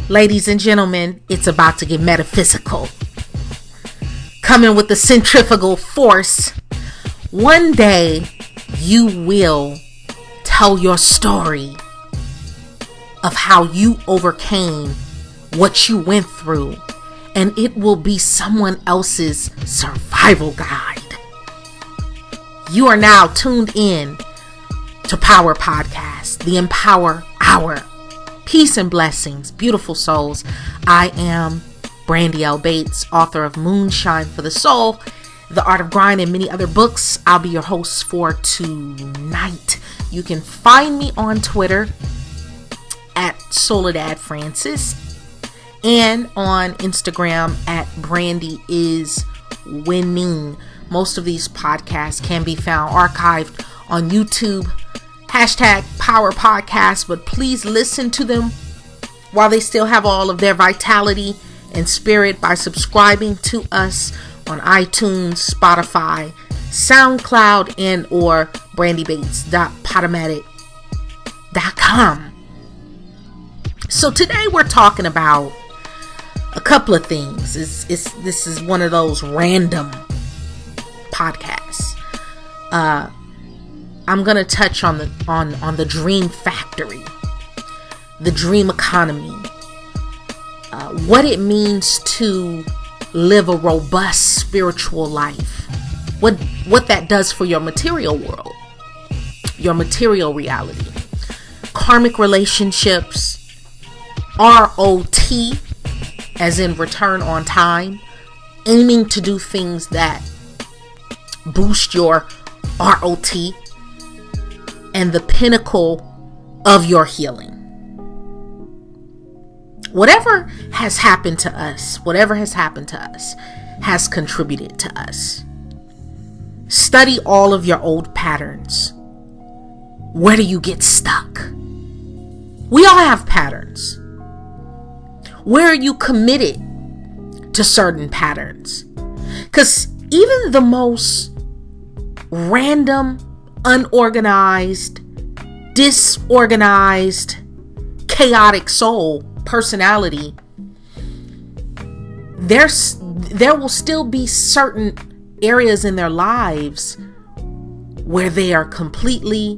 Ladies and gentlemen, it's about to get metaphysical. Coming with the centrifugal force. One day, you will tell your story of how you overcame what you went through, and it will be someone else's survival guide. You are now tuned in to Power Podcast, the Empower Hour. Peace and blessings, beautiful souls. I am Brandi L, author of Moonshine for the Soul, The Art of Grind, and many other books. I'll be your host for tonight. You can find me on Twitter at Soledad Francis and on Instagram at Brandi is Winning. Most of these podcasts can be found archived on YouTube. Hashtag Power Podcast, but please listen to them while they still have all of their vitality and spirit by subscribing to us on iTunes, Spotify, SoundCloud, and or brandybates.podomatic.com. So today we're talking about a couple of things. This is one of those random podcasts. I'm going to touch on the dream factory, the dream economy, what it means to live a robust spiritual life, what that does for your material world, your material reality, karmic relationships, ROT, as in return on time, aiming to do things that boost your ROT, and the pinnacle of your healing. Whatever has happened to us has contributed to us. Study all of your old patterns. Where do you get stuck? We all have patterns. Where are you committed to certain patterns? Because even the most random, unorganized, disorganized, chaotic soul personality, there will still be certain areas in their lives where they are completely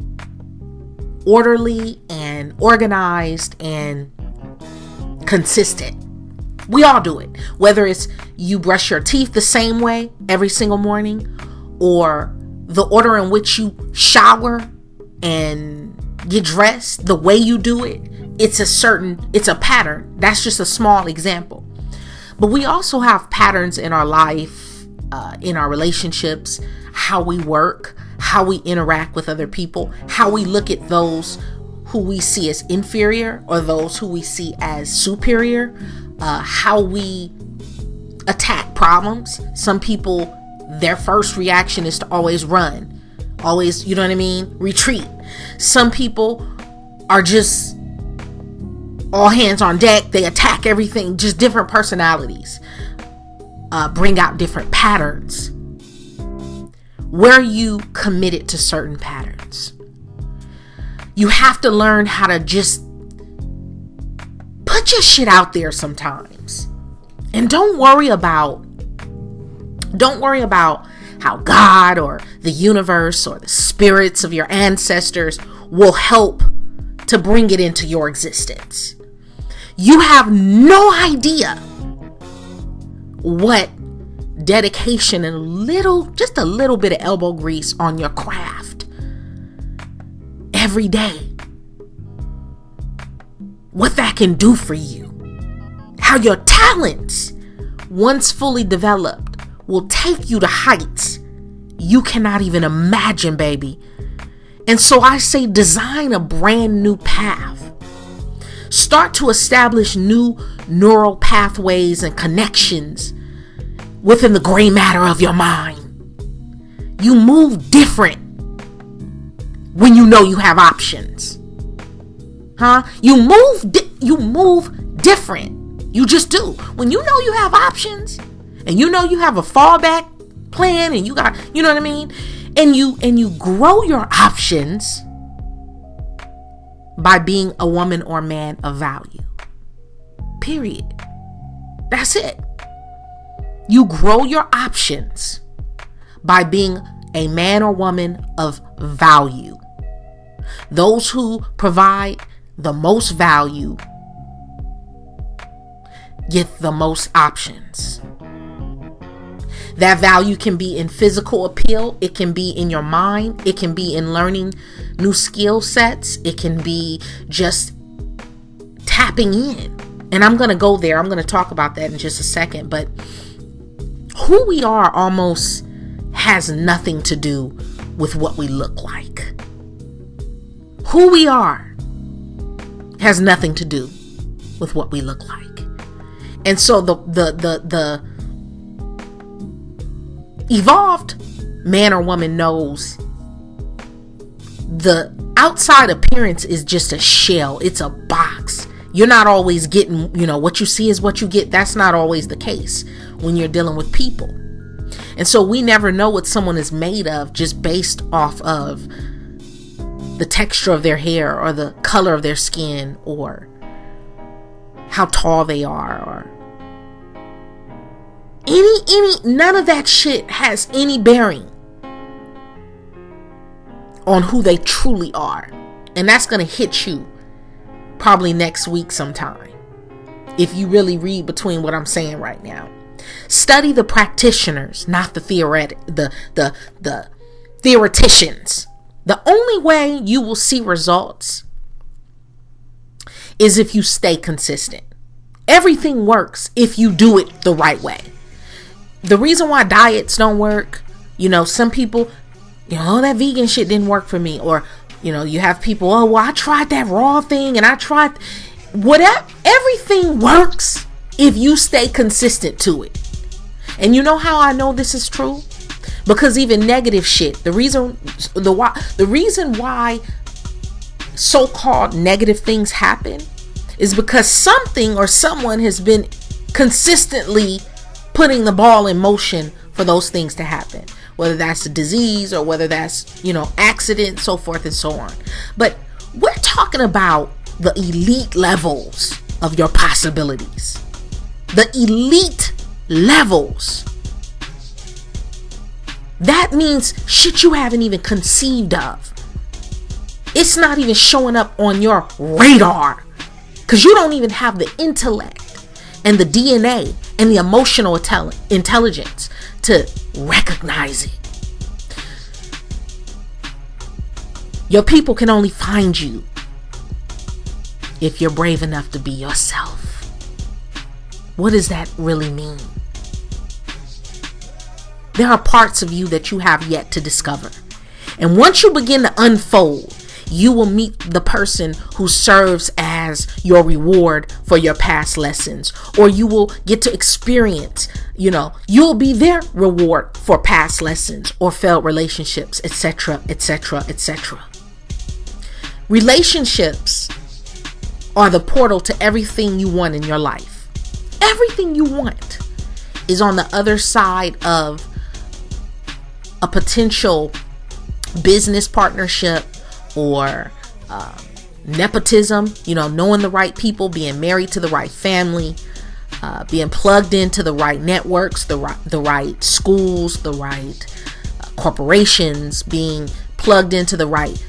orderly and organized and consistent. We all do it. Whether it's you brush your teeth the same way every single morning, or the order in which you shower and get dressed, the way you do it, it's a pattern. That's just a small example. But we also have patterns in our life, in our relationships, how we work, how we interact with other people, how we look at those who we see as inferior or those who we see as superior, how we attack problems. Some people, their first reaction is to always run, always, you know what I mean, retreat. Some people are just all hands on deck. They attack everything. Just different personalities bring out different patterns. Where are you committed to certain patterns? You have to learn how to just put your shit out there sometimes. And don't worry about how God or the universe or the spirits of your ancestors will help to bring it into your existence. You have no idea what dedication and just a little bit of elbow grease on your craft every day, what that can do for you. How your talents, once fully developed, will take you to heights you cannot even imagine, baby. And so I say, design a brand new path. Start to establish new neural pathways and connections within the gray matter of your mind. You move different when you know you have options. You move different. You just do. When you know you have options and you know you have a fallback plan and you got, you know what I mean? And you grow your options by being a woman or man of value. Period. That's it. You grow your options by being a man or woman of value. Those who provide the most value get the most options. That value can be in physical appeal. It can be in your mind. It can be in learning new skill sets. It can be just tapping in. And I'm going to go there. I'm going to talk about that in just a second. But who we are almost has nothing to do with what we look like. Who we are has nothing to do with what we look like. And so the evolved man or woman knows the outside appearance is just a shell. It's a box. You're not always getting, what you see is what you get. That's not always the case when you're dealing with people. And so we never know what someone is made of just based off of the texture of their hair or the color of their skin or how tall they are or none of that shit has any bearing on who they truly are. And that's going to hit you probably next week sometime if you really read between what I'm saying right now. Study the practitioners, not the theoreticians. The only way you will see results is if you stay consistent. Everything works if you do it the right way. The reason why diets don't work, some people, that vegan shit didn't work for me. Or, you have people, I tried that raw thing and I tried whatever. Everything works if you stay consistent to it. And you know how I know this is true? Because even negative shit, the reason why so-called negative things happen is because something or someone has been consistently putting the ball in motion for those things to happen. Whether that's a disease or whether that's, accident, so forth and so on. But we're talking about the elite levels of your possibilities. The elite levels. That means shit you haven't even conceived of. It's not even showing up on your radar because you don't even have the intellect and the DNA and the emotional intelligence to recognize it. Your people can only find you if you're brave enough to be yourself. What does that really mean? There are parts of you that you have yet to discover. And once you begin to unfold, you will meet the person who serves as your reward for your past lessons. Or you will get to experience, you'll be their reward for past lessons or failed relationships, etc., etc., etc. Relationships are the portal to everything you want in your life. Everything you want is on the other side of a potential business partnership or nepotism, knowing the right people, being married to the right family, being plugged into the right networks, the right schools, the right corporations, being plugged into the right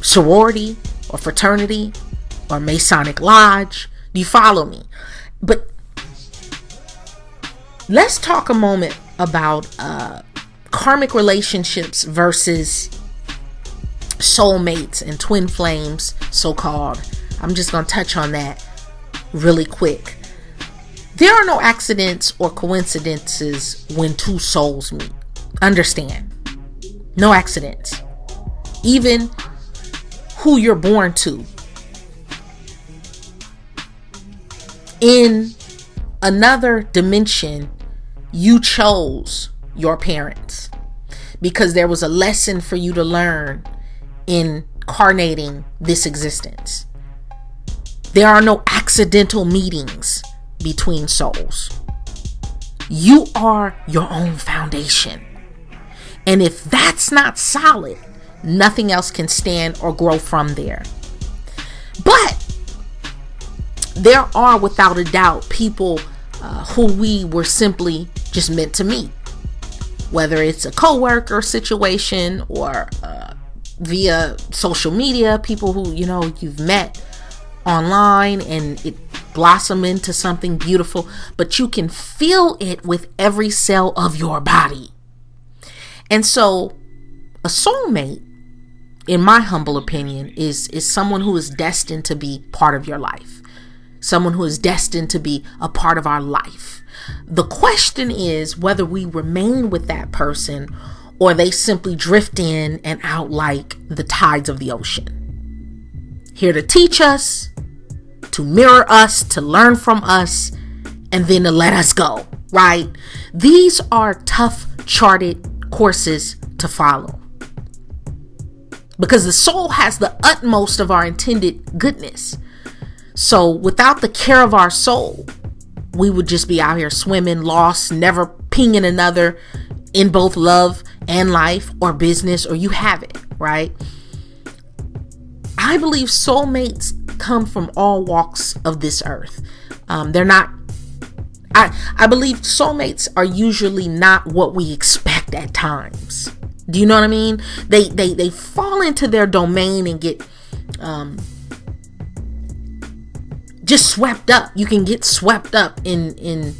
sorority or fraternity or Masonic lodge. Do you follow me? But let's talk a moment about karmic relationships versus soulmates and twin flames, so-called. I'm just going to touch on that really quick. There are no accidents or coincidences when two souls meet. Understand. No accidents. Even who you're born to. In another dimension, you chose your parents because there was a lesson for you to learn incarnating this existence. There are no accidental meetings between souls. You are your own foundation. And if that's not solid, nothing else can stand or grow from there. But there are, without a doubt, people who we were simply just meant to meet, whether it's a coworker situation or via social media, people who, you know, you've met online and it blossom into something beautiful, but you can feel it with every cell of your body. And so a soulmate, in my humble opinion, is someone who is destined to be part of your life, someone who is destined to be a part of our life. The question is whether we remain with that person or they simply drift in and out like the tides of the ocean, here to teach us, to mirror us, to learn from us, and then to let us go, right? These are tough, charted courses to follow, because the soul has the utmost of our intended goodness. So without the care of our soul, we would just be out here swimming, lost, never pinging another in both love and life or business, or you have it, right? I believe soulmates come from all walks of this earth. They're not, I believe soulmates are usually not what we expect at times. Do you know what I mean? They fall into their domain and get just swept up. You can get swept up in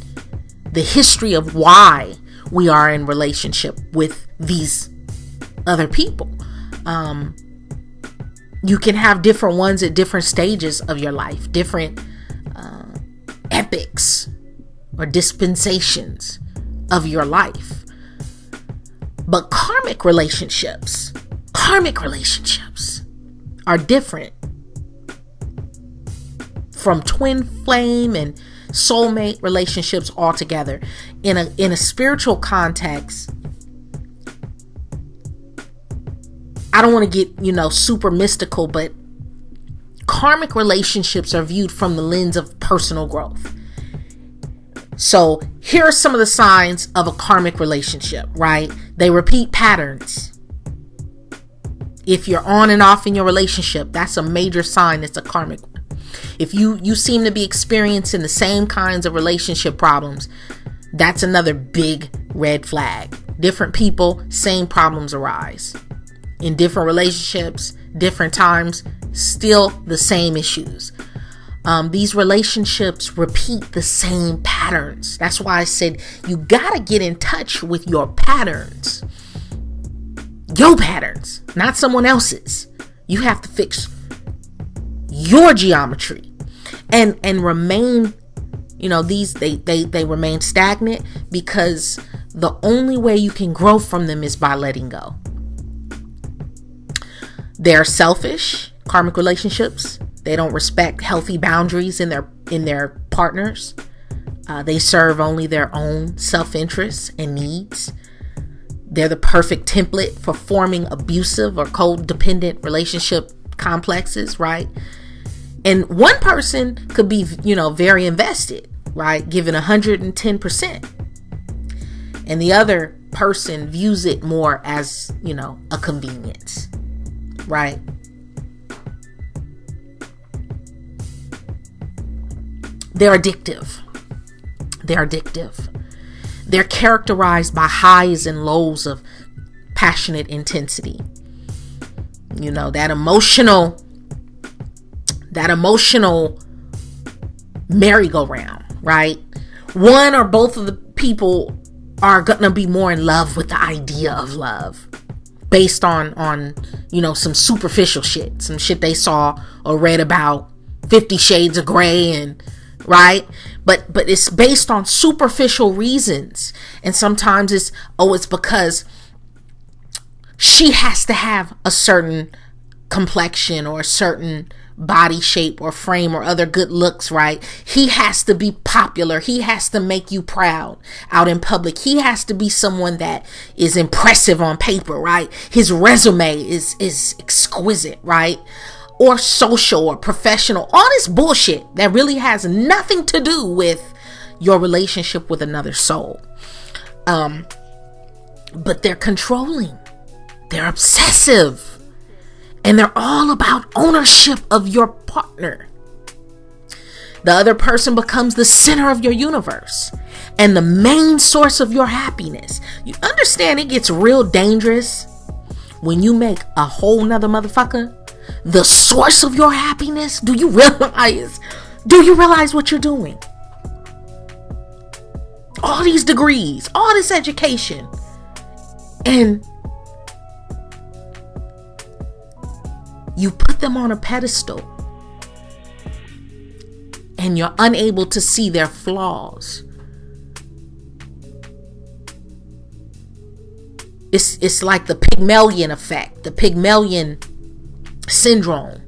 the history of why we are in relationship with these other people. You can have different ones at different stages of your life, different epics or dispensations of your life. But karmic relationships are different from twin flame and soulmate relationships altogether. In a spiritual context, I don't want to get, super mystical, but karmic relationships are viewed from the lens of personal growth. So here are some of the signs of a karmic relationship, right? They repeat patterns. If you're on and off in your relationship, that's a major sign it's a karmic one. If you seem to be experiencing the same kinds of relationship problems, that's another big red flag. Different people, same problems arise. In different relationships, different times, still the same issues. These relationships repeat the same patterns. That's why I said you gotta get in touch with your patterns. Your patterns, not someone else's. You have to fix your geometry and remain, they remain stagnant, because the only way you can grow from them is by letting go. They're selfish, karmic relationships. They don't respect healthy boundaries in their partners. They serve only their own self-interests and needs. They're the perfect template for forming abusive or codependent relationship complexes, right? And one person could be, very invested, right? Giving 110%. And the other person views it more as, a convenience, right? They're addictive. They're characterized by highs and lows of passionate intensity. That emotional merry-go-round, right? One or both of the people are gonna be more in love with the idea of love based on some superficial shit, some shit they saw or read about, 50 Shades of Grey, and right? But it's based on superficial reasons. And sometimes it's because she has to have a certain complexion or a certain body shape or frame or other good looks, right? He has to be popular. He has to make you proud out in public. He has to be someone that is impressive on paper, right? His resume is exquisite, right? Or social or professional, all this bullshit that really has nothing to do with your relationship with another soul. But they're controlling, they're obsessive, and they're all about ownership of your partner. The other person becomes the center of your universe and the main source of your happiness. You understand it gets real dangerous when you make a whole nother motherfucker the source of your happiness. Do you realize what you're doing? All these degrees, all this education, and you put them on a pedestal and you're unable to see their flaws. It's like the Pygmalion effect, the Pygmalion syndrome.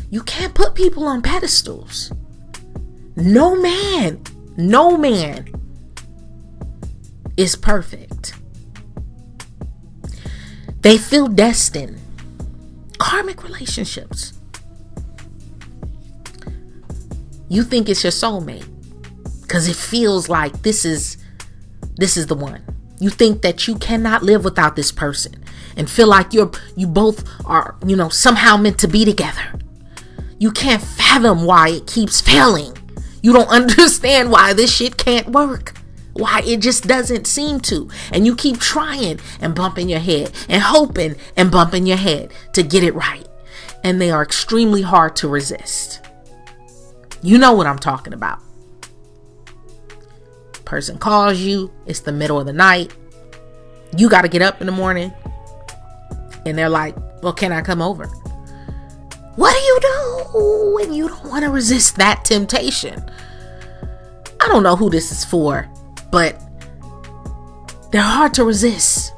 You can't put people on pedestals. No man is perfect. They feel destined. Karmic relationships. You think it's your soulmate because it feels like this is the one. You think that you cannot live without this person and feel like you both are, somehow meant to be together. You can't fathom why it keeps failing. You don't understand why this shit can't work. Why it just doesn't seem to. And you keep trying and bumping your head and hoping and bumping your head to get it right. And they are extremely hard to resist. You know what I'm talking about. Person calls you, it's the middle of the night, you got to get up in the morning, and they're like, well, can I come over? What do you do when you don't want to resist that temptation? I don't know who this is for, but they're hard to resist,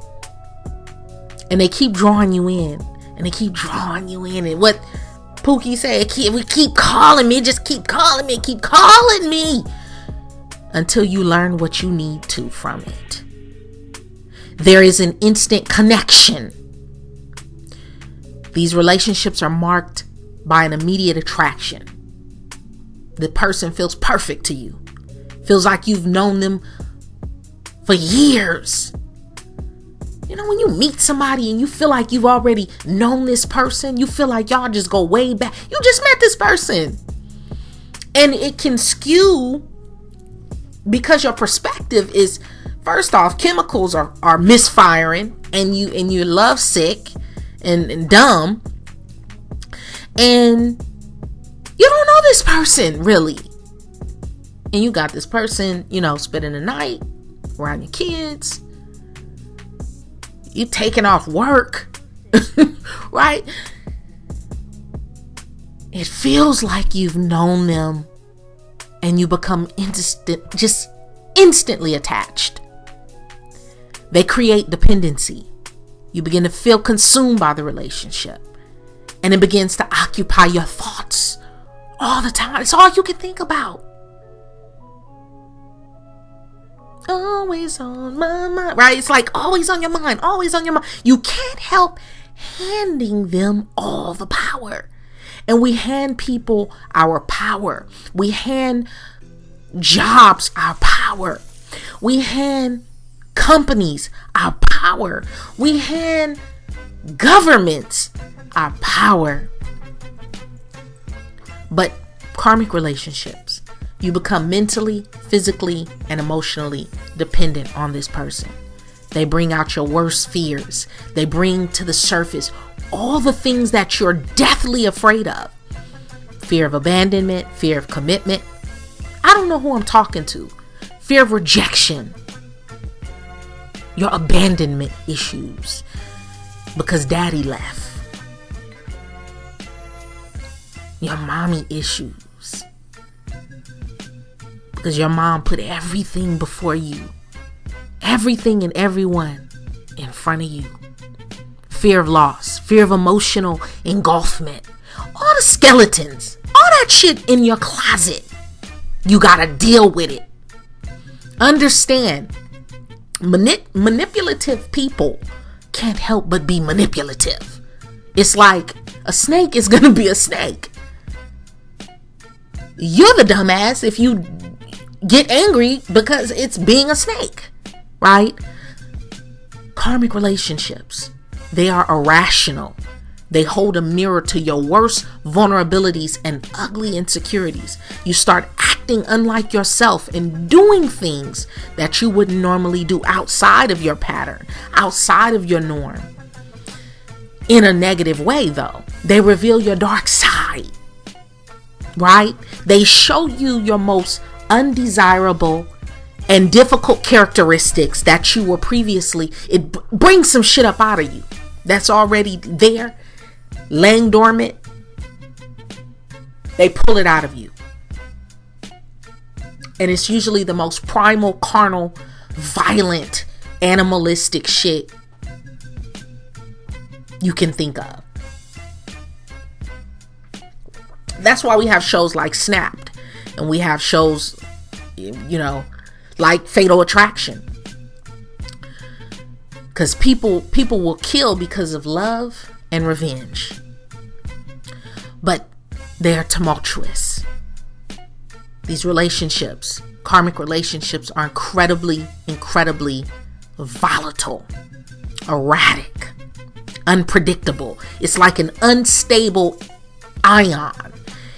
and they keep drawing you in, and and what Pookie said, we keep calling me, just keep calling me until you learn what you need to from it. There is an instant connection. These relationships are marked by an immediate attraction. The person feels perfect to you. Feels like you've known them for years. When you meet somebody and you feel like you've already known this person, you feel like y'all just go way back. You just met this person. And it can skew because your perspective is, first off, chemicals are misfiring and you're lovesick and dumb. And you don't know this person really. And you got this person, spending the night around your kids. You taking off work, right? It feels like you've known them and you become instantly attached. They create dependency. You begin to feel consumed by the relationship, and it begins to occupy your thoughts all the time. It's all you can think about. Always on my mind, right? It's like always on your mind. You can't help handing them all the power. And we hand people our power. We hand jobs our power. We hand companies our power. We hand governments our power. But karmic relationships, you become mentally, physically, and emotionally dependent on this person. They bring out your worst fears. They bring to the surface all the things that you're deathly afraid of. Fear of abandonment, fear of commitment. I don't know who I'm talking to. Fear of rejection. Your abandonment issues because daddy left. Your mommy issues because your mom put everything before you. Everything and everyone in front of you. Fear of loss, fear of emotional engulfment. All the skeletons, all that shit in your closet. You gotta deal with it. Understand, manipulative people can't help but be manipulative. It's like a snake is gonna be a snake. You're the dumbass if you get angry because it's being a snake, right? Karmic relationships, they are irrational. They hold a mirror to your worst vulnerabilities and ugly insecurities. You start acting unlike yourself and doing things that you wouldn't normally do outside of your pattern, outside of your norm. In a negative way, though. They reveal your dark side, right? They show you your most undesirable and difficult characteristics that you were previously. It brings some shit up out of you that's already there, laying dormant. They pull it out of you. And it's usually the most primal, carnal, violent, animalistic shit you can think of. That's why we have shows like Snapped, and we have shows, like Fatal Attraction. Because people will kill because of love and revenge. But they're tumultuous. These relationships, karmic relationships, are incredibly, incredibly volatile, erratic, unpredictable. It's like an unstable ion.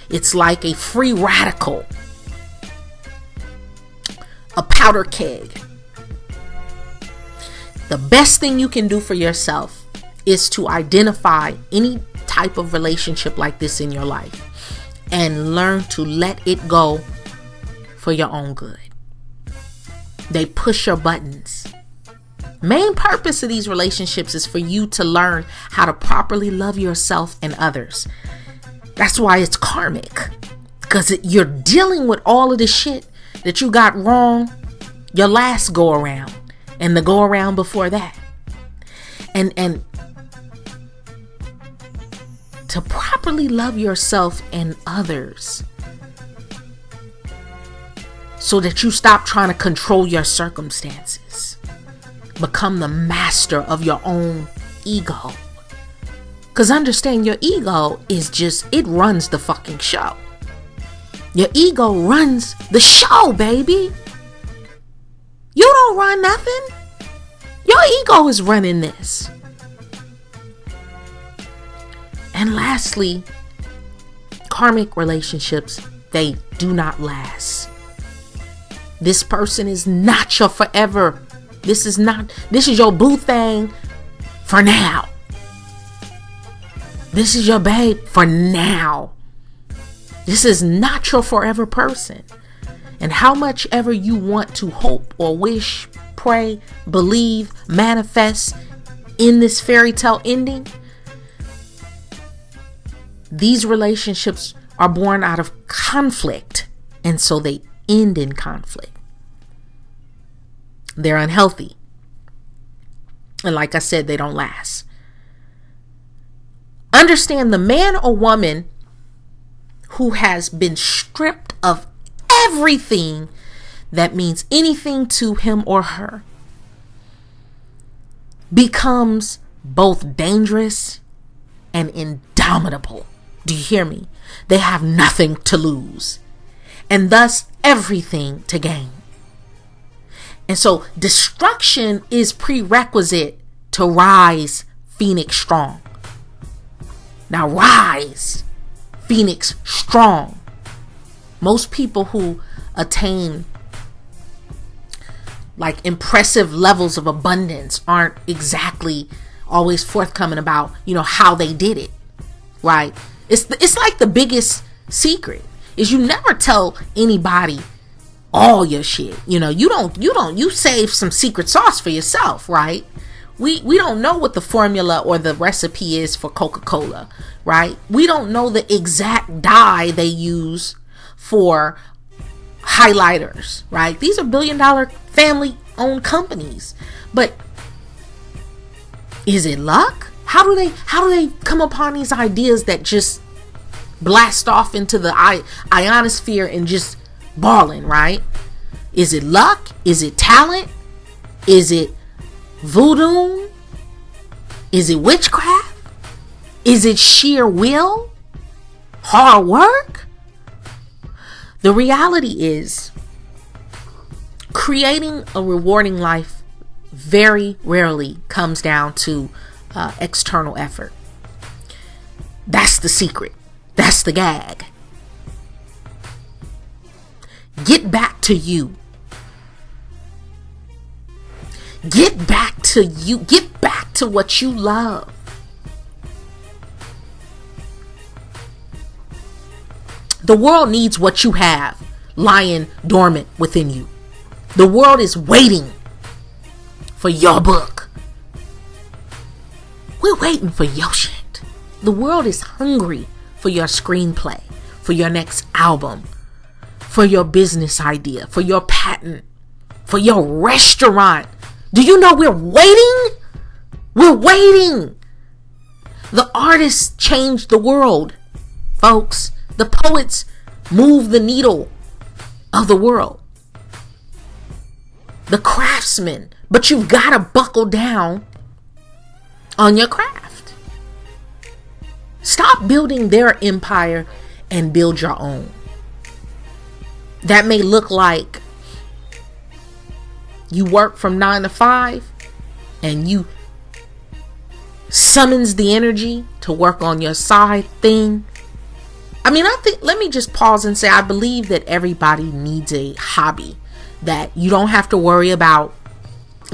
It's like a free radical, a powder keg. The best thing you can do for yourself is to identify any type of relationship like this in your life and learn to let it go for your own good. They push your buttons. Main purpose of these relationships is for you to learn how to properly love yourself and others. That's why it's karmic, because you're dealing with all of the shit that you got wrong your last go around and the go around before that. And to properly love yourself and others so that you stop trying to control your circumstances. Become the master of your own ego. Because understand, your ego is it runs the fucking show. Your ego runs the show, baby. You don't run nothing. Your ego is running this. And lastly, karmic relationships, they do not last. This person is not your forever. This is your boo thing for now. This is your babe for now. This is not your forever person. And how much ever you want to hope or wish, pray, believe, manifest in this fairy tale ending, these relationships are born out of conflict, and so they end in conflict. They're unhealthy. And like I said, they don't last. Understand, the man or woman who has been stripped of everything that means anything to him or her becomes both dangerous and indomitable. Do you hear me? They have nothing to lose and thus everything to gain. And so destruction is prerequisite to rise Phoenix strong. Now rise Phoenix strong. Most people who attain like impressive levels of abundance aren't exactly always forthcoming about, how they did it, right? It's like the biggest secret is you never tell anybody all your shit. You save some secret sauce for yourself, right? We don't know what the formula or the recipe is for Coca-Cola, right? We don't know the exact dye they use for highlighters, right? These are billion-dollar family-owned companies. But is it luck? How do they come upon these ideas that just blast off into the ionosphere and just balling, right? Is it luck? Is it talent? Is it voodoo? Is it witchcraft? Is it sheer will? Hard work? The reality is, creating a rewarding life very rarely comes down to external effort. That's the secret. That's the gag. Get back to you. Get back to you. Get back to what you love. The world needs what you have lying dormant within you. The world is waiting for your book. We're waiting for your shit. The world is hungry for your screenplay, for your next album, for your business idea, for your patent, for your restaurant. Do you know we're waiting? We're waiting. The artists changed the world, folks. The poets move the needle of the world. The craftsmen. But you've got to buckle down on your craft. Stop building their empire and build your own. That may look like you work from 9 to 5 and you summons the energy to work on your side thing. Let me just pause and say, I believe that everybody needs a hobby that you don't have to worry about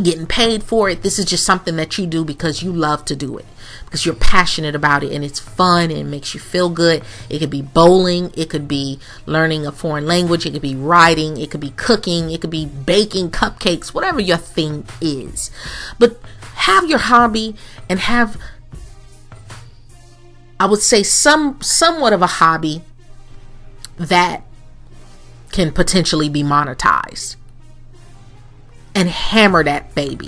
getting paid for it. This is just something that you do because you love to do it, because you're passionate about it and it's fun and it makes you feel good. It could be bowling. It could be learning a foreign language. It could be writing. It could be cooking. It could be baking cupcakes, whatever your thing is. But have your hobby and have, I would say, somewhat of a hobby that can potentially be monetized. And hammer that baby.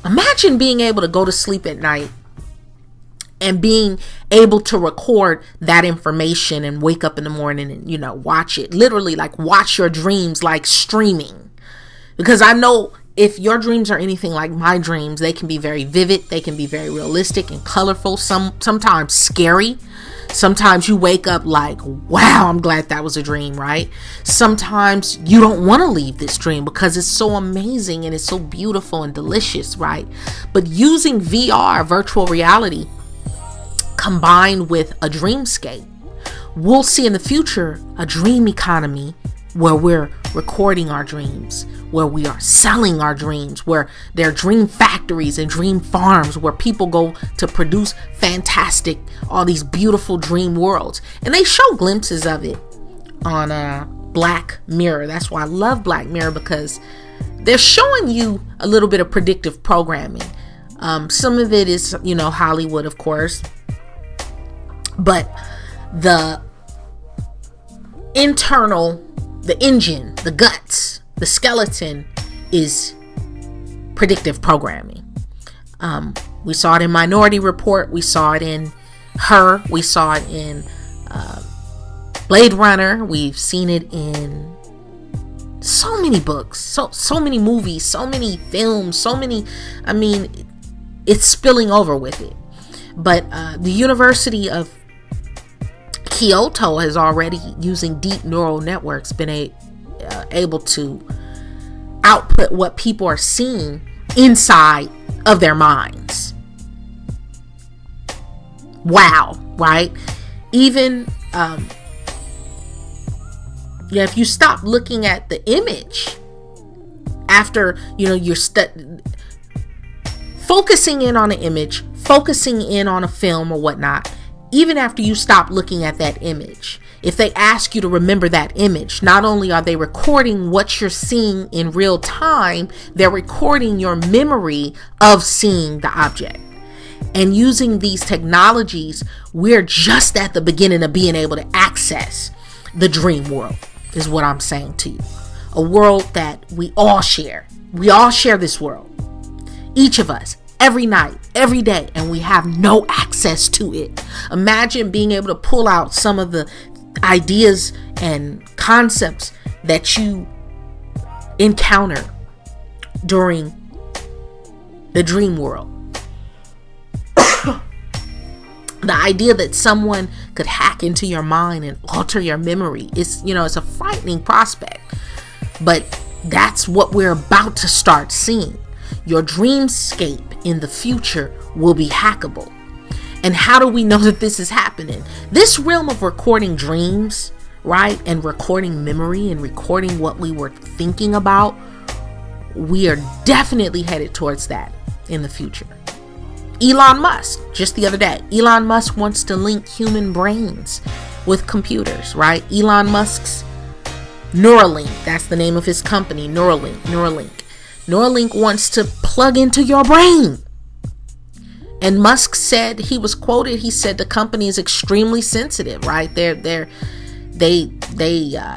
Imagine being able to go to sleep at night and being able to record that information and wake up in the morning and, watch it. Literally, like, watch your dreams like streaming. Because I know if your dreams are anything like my dreams, they can be very vivid. They can be very realistic and colorful. Sometimes scary. Sometimes you wake up like, wow, I'm glad that was a dream, right? Sometimes you don't want to leave this dream because it's so amazing and it's so beautiful and delicious, right? But using VR, virtual reality, combined with a dreamscape, we'll see in the future a dream economy where we're recording our dreams, where we are selling our dreams, where there are dream factories and dream farms where people go to produce fantastic, all these beautiful dream worlds. And they show glimpses of it on Black Mirror. That's why I love Black Mirror, because they're showing you a little bit of predictive programming. Some of it is, Hollywood, of course, but the internal, the engine, the guts, the skeleton is predictive programming. We saw it in Minority Report. We saw it in Her. We saw it in Blade Runner. We've seen it in so many books, so many movies, so many films, it's spilling over with it. But the University of Kyoto has already, using deep neural networks, been able to output what people are seeing inside of their minds. Wow, right? Even if you stop looking at the image after you're focusing in on an image, focusing in on a film or whatnot, even after you stop looking at that image, if they ask you to remember that image, not only are they recording what you're seeing in real time, they're recording your memory of seeing the object. And using these technologies, we're just at the beginning of being able to access the dream world, is what I'm saying to you. A world that we all share. We all share this world. Each of us. Every night, every day, and we have no access to it. Imagine being able to pull out some of the ideas and concepts that you encounter during the dream world. The idea that someone could hack into your mind and alter your memory is, it's a frightening prospect. But that's what we're about to start seeing. Your dreamscape in the future will be hackable. And how do we know that this is happening? This realm of recording dreams, right? And recording memory and recording what we were thinking about, we are definitely headed towards that in the future. Elon Musk, just the other day, Elon Musk wants to link human brains with computers, right? Elon Musk's Neuralink, that's the name of his company, Neuralink wants to plug into your brain. And Musk said, he was quoted, he said the company is extremely sensitive, right? They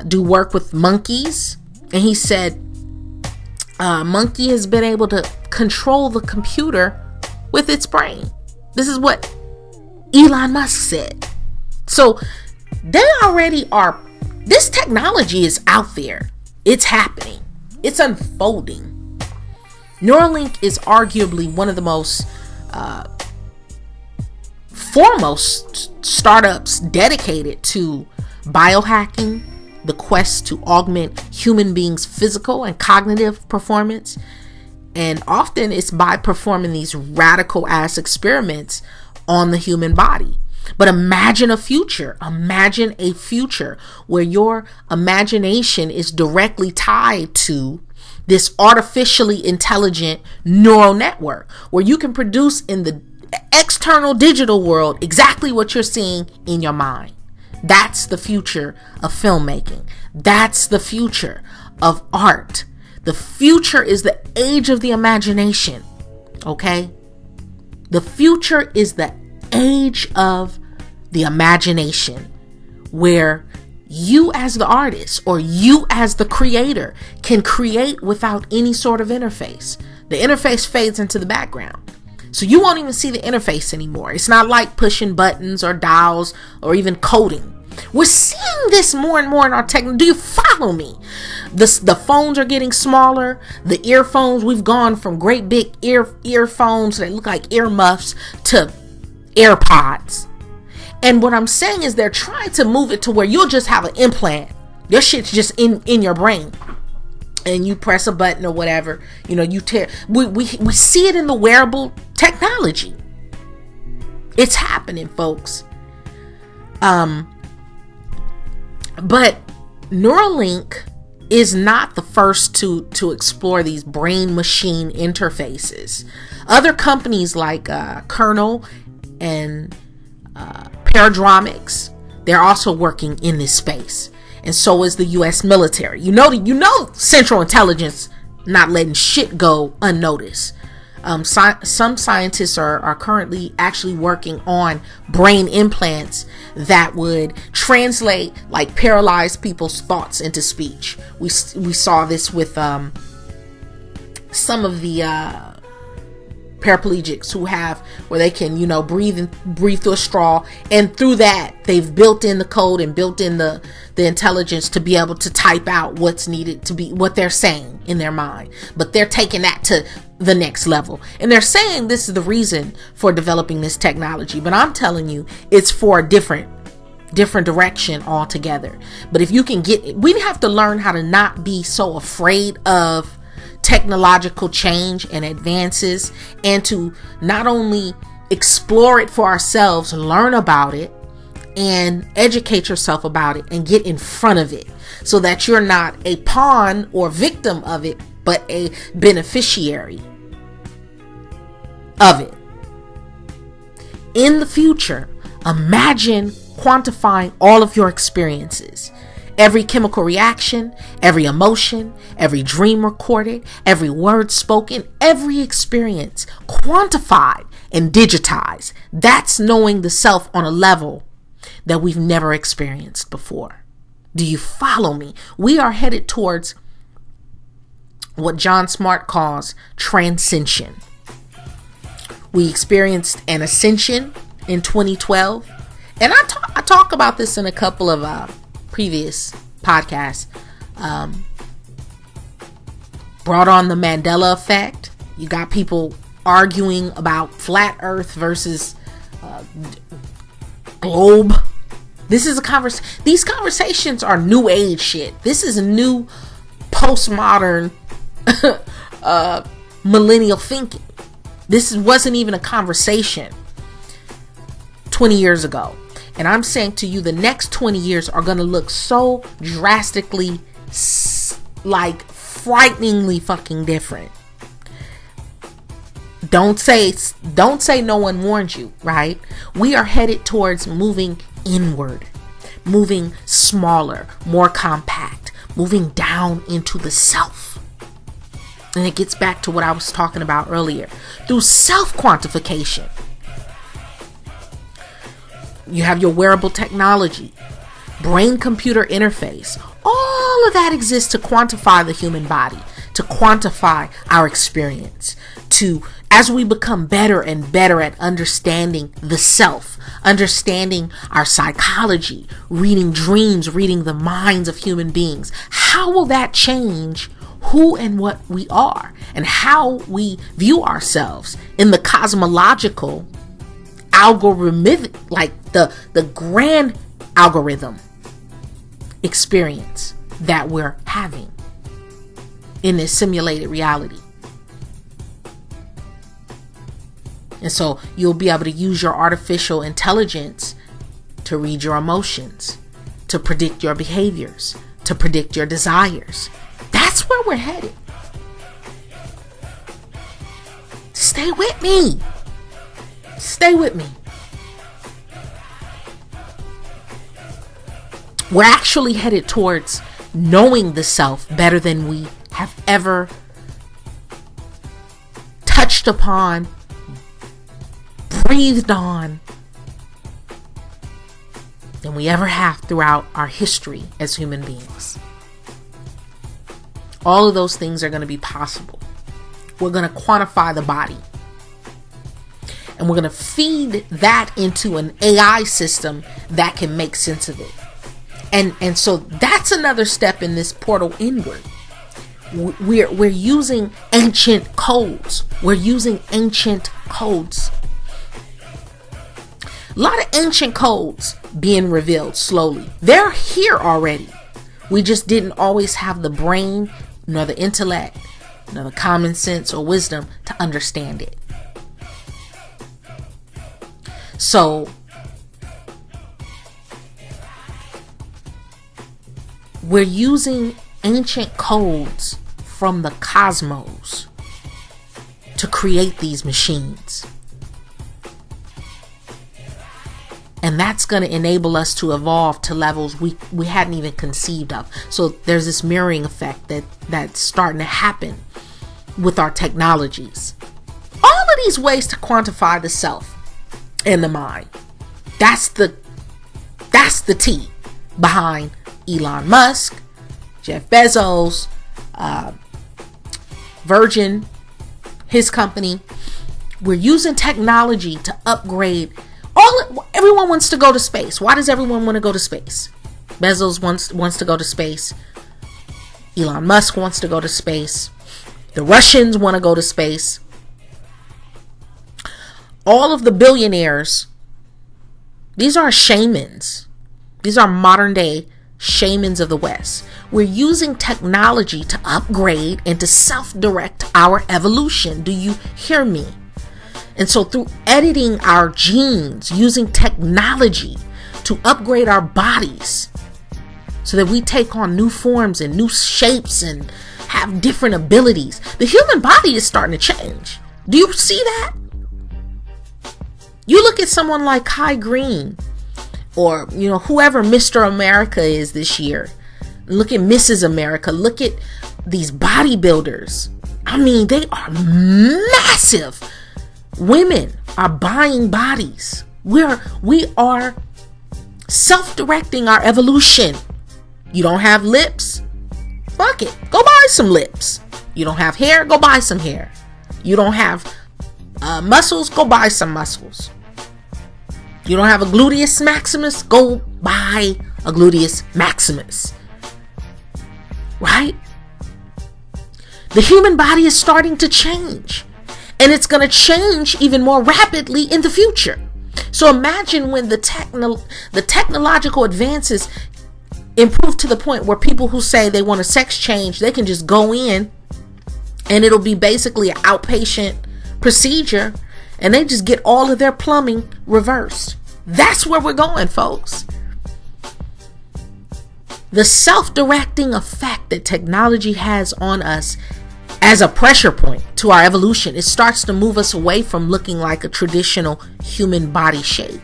do work with monkeys. And he said, monkey has been able to control the computer with its brain. This is what Elon Musk said. So they already are, this technology is out there. It's happening. It's unfolding. Neuralink is arguably one of the most foremost startups dedicated to biohacking, the quest to augment human beings' physical and cognitive performance. And often it's by performing these radical ass experiments on the human body. But imagine a future where your imagination is directly tied to this artificially intelligent neural network, where you can produce in the external digital world exactly what you're seeing in your mind. That's the future of filmmaking. That's the future of art. The future is the age of the imagination. Okay? The future is the age of the imagination, where you as the artist or you as the creator can create without any sort of interface. The interface fades into the background. So you won't even see the interface anymore. It's not like pushing buttons or dials or even coding. We're seeing this more and more in our technology. Do you follow me? The phones are getting smaller. The earphones, we've gone from great big earphones that look like earmuffs to AirPods. And what I'm saying is they're trying to move it to where you'll just have an implant. Your shit's just in your brain. And you press a button or whatever. You know, we see it in the wearable technology. It's happening, folks. But Neuralink is not the first to explore these brain machine interfaces. Other companies like Kernel and Paradromics, they're also working in this space. And so is the U.S. military. You know, Central Intelligence not letting shit go unnoticed. Some scientists are currently actually working on brain implants that would translate like paralyzed people's thoughts into speech. We saw this with some of the paraplegics who have where they can breathe through a straw, and through that they've built in the code and built in the intelligence to be able to type out what's needed to be what they're saying in their mind. But they're taking that to the next level, and they're saying this is the reason for developing this technology, but I'm telling you it's for a different direction altogether. But if you can we have to learn how to not be so afraid of technological change and advances, and to not only explore it for ourselves, learn about it and educate yourself about it and get in front of it, so that you're not a pawn or victim of it, but a beneficiary of it. In the future, imagine quantifying all of your experiences. Every chemical reaction, every emotion, every dream recorded, every word spoken, every experience quantified and digitized. That's knowing the self on a level that we've never experienced before. Do you follow me? We are headed towards what John Smart calls transcension. We experienced an ascension in 2012. And I talk about this in a couple of previous podcasts. Brought on the Mandela effect. You got people arguing about flat earth versus globe. This is these conversations are new age shit. This is new postmodern millennial thinking. This wasn't even a conversation 20 years ago. And I'm saying to you, the next 20 years are going to look so drastically, like frighteningly fucking different. Don't say no one warned you, right? We are headed towards moving inward, moving smaller, more compact, moving down into the self. And it gets back to what I was talking about earlier. Through self-quantification. You have your wearable technology, brain-computer interface. All of that exists to quantify the human body, to quantify our experience, to, as we become better and better at understanding the self, understanding our psychology, reading dreams, reading the minds of human beings. How will that change who and what we are and how we view ourselves in the cosmological algorithmic, like the grand algorithm experience that we're having in this simulated reality? And so you'll be able to use your artificial intelligence to read your emotions, to predict your behaviors, to predict your desires. That's where we're headed. Stay with me. Stay with me. We're actually headed towards knowing the self better than we have ever touched upon, breathed on, than we ever have throughout our history as human beings. All of those things are going to be possible. We're going to quantify the body. And we're going to feed that into an AI system that can make sense of it. And so that's another step in this portal inward. We're using ancient codes. We're using ancient codes. A lot of ancient codes being revealed slowly. They're here already. We just didn't always have the brain, nor the intellect, nor the common sense or wisdom to understand it. So we're using ancient codes from the cosmos to create these machines. And that's going to enable us to evolve to levels we hadn't even conceived of. So there's this mirroring effect that's starting to happen with our technologies. All of these ways to quantify the self and the mind. That's the T behind Elon Musk, Jeff Bezos, Virgin, his company. We're using technology to upgrade. Everyone wants to go to space. Why does everyone want to go to space? Bezos wants to go to space. Elon Musk wants to go to space. The Russians want to go to space. All of the billionaires, these are shamans. These are modern day shamans of the West. We're using technology to upgrade and to self-direct our evolution. Do you hear me? And so through editing our genes, using technology to upgrade our bodies so that we take on new forms and new shapes and have different abilities. The human body is starting to change. Do you see that? You look at someone like Kai Green or, whoever Mr. America is this year. Look at Mrs. America. Look at these bodybuilders. I mean, they are massive. Women are buying bodies. We are self-directing our evolution. You don't have lips? Fuck it. Go buy some lips. You don't have hair? Go buy some hair. You don't have muscles? Go buy some muscles. You don't have a gluteus maximus? Go buy a gluteus maximus. Right? The human body is starting to change. And it's going to change even more rapidly in the future. So imagine when the technological advances improve to the point where people who say they want a sex change, they can just go in and it'll be basically an outpatient procedure and they just get all of their plumbing reversed. That's where we're going, folks. The self-directing effect that technology has on us as a pressure point to our evolution, it starts to move us away from looking like a traditional human body shape.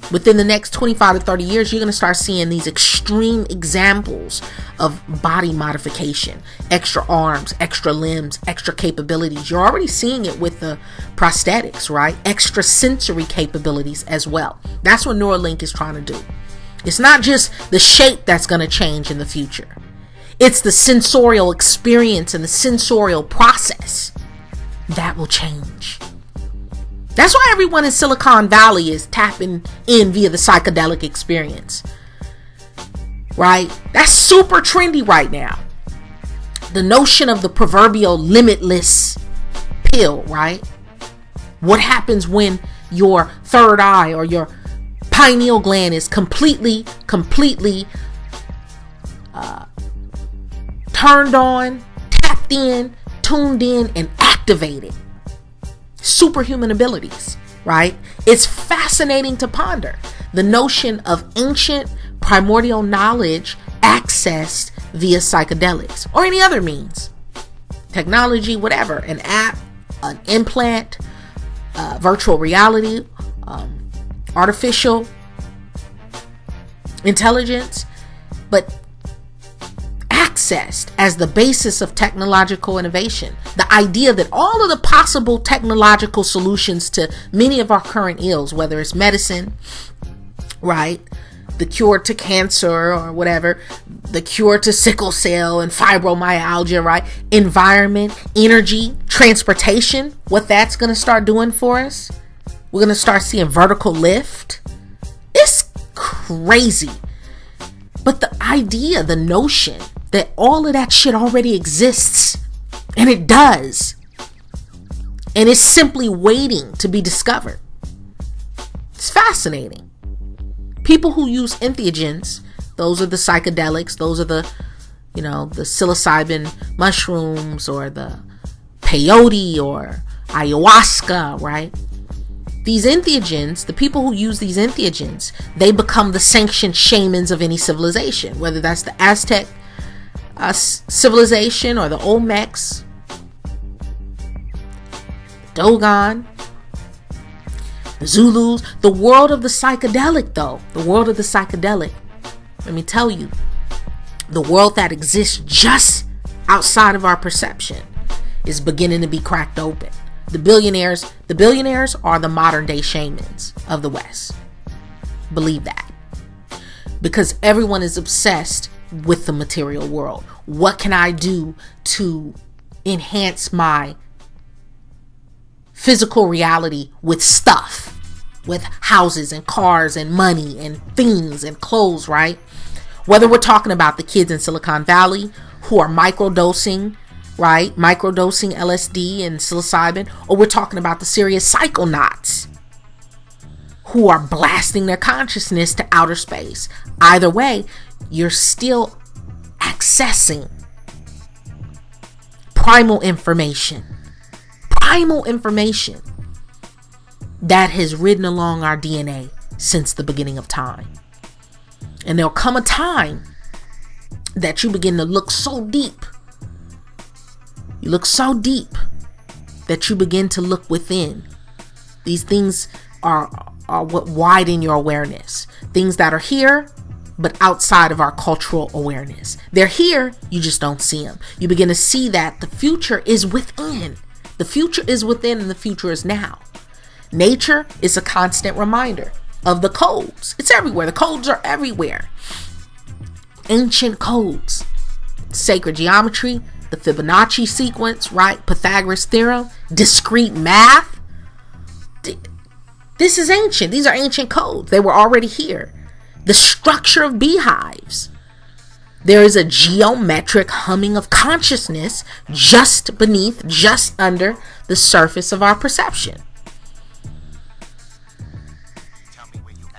Within the next 25 to 30 years, you're going to start seeing these extreme examples of body modification, extra arms, extra limbs, extra capabilities. You're already seeing it with the prosthetics, right? Extra sensory capabilities as well. That's what Neuralink is trying to do. It's not just the shape that's going to change in the future. It's the sensorial experience and the sensorial process that will change. That's why everyone in Silicon Valley is tapping in via the psychedelic experience, right? That's super trendy right now. The notion of the proverbial limitless pill, right? What happens when your third eye or your pineal gland is completely turned on, tapped in, tuned in, and activated. Superhuman abilities, right? It's fascinating to ponder the notion of ancient primordial knowledge accessed via psychedelics or any other means, technology, whatever, an app, an implant, virtual reality, artificial intelligence, but accessed as the basis of technological innovation. The idea that all of the possible technological solutions to many of our current ills, whether it's medicine, right, the cure to cancer or whatever, the cure to sickle cell and fibromyalgia, right, environment, energy, transportation, what that's going to start doing for us. We're going to start seeing vertical lift. It's crazy. But the idea, the notion that all of that shit already exists, and it does, and it's simply waiting to be discovered. It's fascinating. People who use entheogens, those are the psychedelics, those are the, the psilocybin mushrooms or the peyote or ayahuasca, right? These entheogens, the people who use these entheogens, they become the sanctioned shamans of any civilization, whether that's the Aztec civilization or the Olmecs, Dogon, the Zulus, the world of the psychedelic, though. The world of the psychedelic. Let me tell you, the world that exists just outside of our perception is beginning to be cracked open. The billionaires are the modern day shamans of the West. Believe that. Because everyone is obsessed with the material world. What can I do to enhance my physical reality with stuff, with houses and cars and money and things and clothes, right? Whether we're talking about the kids in Silicon Valley who are microdosing, right? Microdosing LSD and psilocybin, or we're talking about the serious psychonauts who are blasting their consciousness to outer space. Either way, you're still accessing primal information that has ridden along our DNA since the beginning of time. And there'll come a time that you begin to look so deep. You look so deep that you begin to look within. These things are what widen your awareness. Things that are here, but outside of our cultural awareness. They're here, you just don't see them. You begin to see that the future is within. The future is within and the future is now. Nature is a constant reminder of the codes. It's everywhere. The codes are everywhere. Ancient codes. Sacred geometry, the Fibonacci sequence, right? Pythagoras theorem, discrete math. This is ancient. These are ancient codes. They were already here. The structure of beehives. There is a geometric humming of consciousness just beneath, just under the surface of our perception.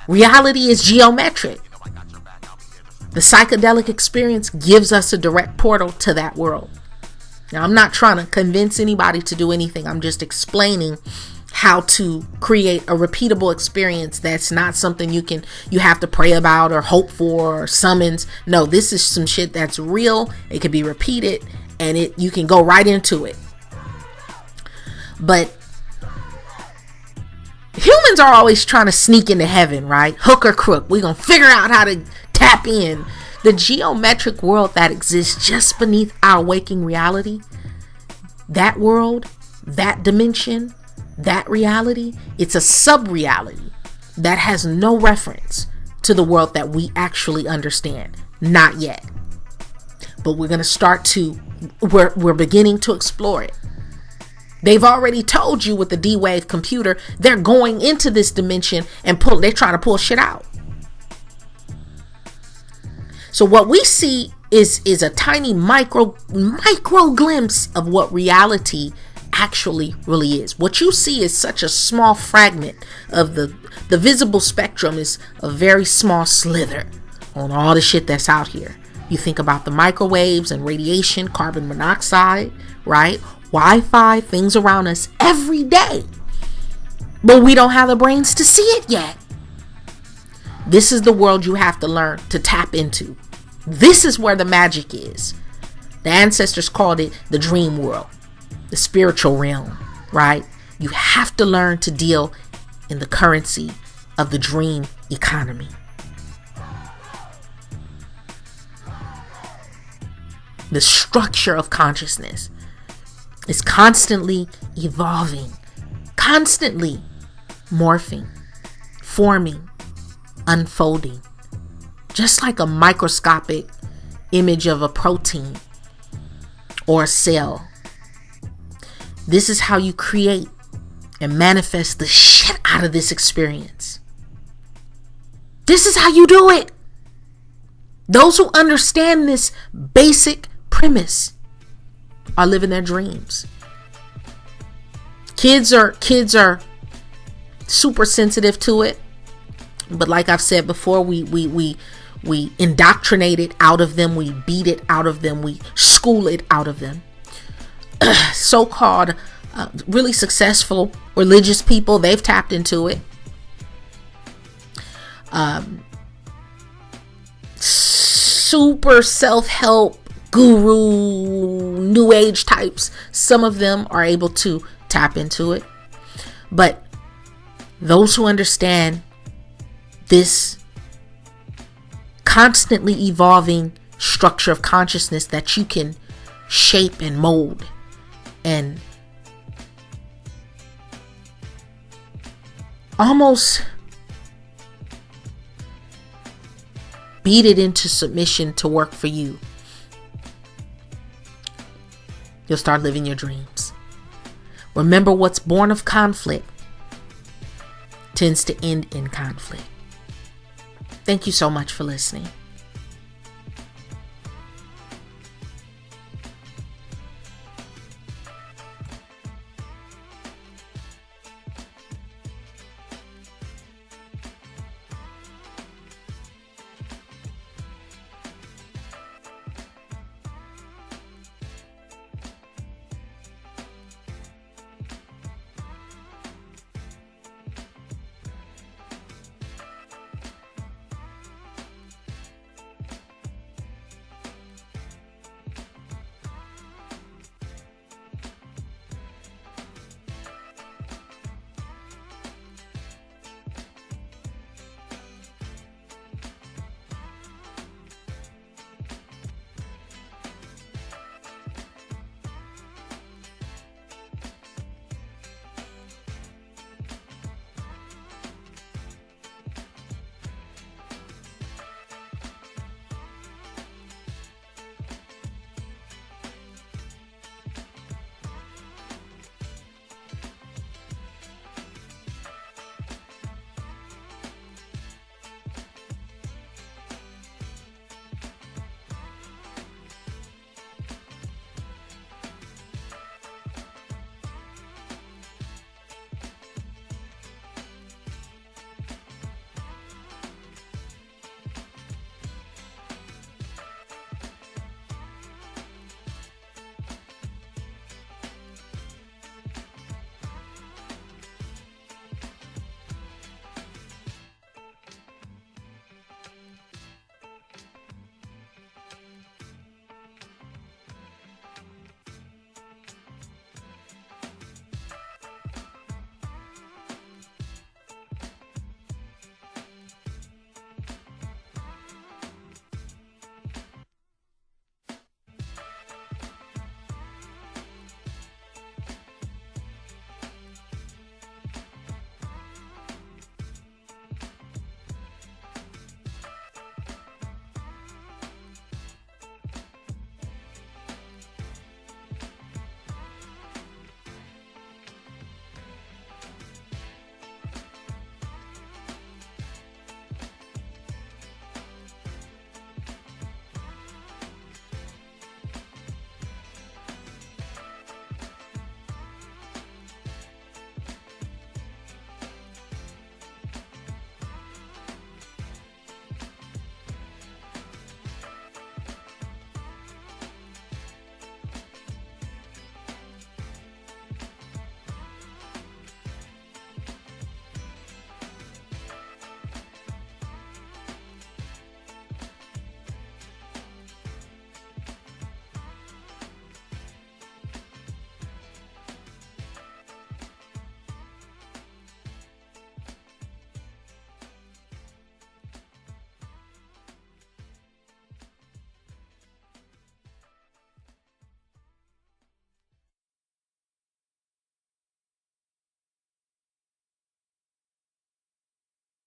Reality is geometric. The psychedelic experience gives us a direct portal to that world. Now, I'm not trying to convince anybody to do anything. I'm just explaining how to create a repeatable experience that's not something you have to pray about or hope for or summons. No, this is some shit that's real. It can be repeated, and you can go right into it. But humans are always trying to sneak into heaven, right? Hook or crook. We're going to figure out how to tap in. The geometric world that exists just beneath our waking reality, that world, that dimension, that reality, it's a sub-reality that has no reference to the world that we actually understand. Not yet. But we're going to we're beginning to explore it. They've already told you with the D-Wave computer, they're going into this dimension and they're trying to pull shit out. So what we see is a tiny micro glimpse of what reality actually really is. What you see is such a small fragment of the visible spectrum, is a very small slither on all the shit that's out here. You think about the microwaves and radiation, carbon monoxide, right? Wi-Fi, things around us every day. But we don't have the brains to see it yet. This is the world you have to learn to tap into. This is where the magic is. The ancestors called it the dream world, the spiritual realm, right? You have to learn to deal in the currency of the dream economy. The structure of consciousness is constantly evolving, constantly morphing, forming, unfolding, just like a microscopic image of a protein or a cell. This is how you create and manifest the shit out of this experience. This is how you do it. Those who understand this basic premise are living their dreams. Kids are super sensitive to it, but like I've said before, we indoctrinate it out of them, we beat it out of them, we school it out of them. So-called really successful religious people, they've tapped into it. Super self-help guru, new age types, some of them are able to tap into it. But those who understand this constantly evolving structure of consciousness that you can shape and mold and almost beat it into submission to work for you, you'll start living your dreams. Remember, what's born of conflict tends to end in conflict. Thank you so much for listening.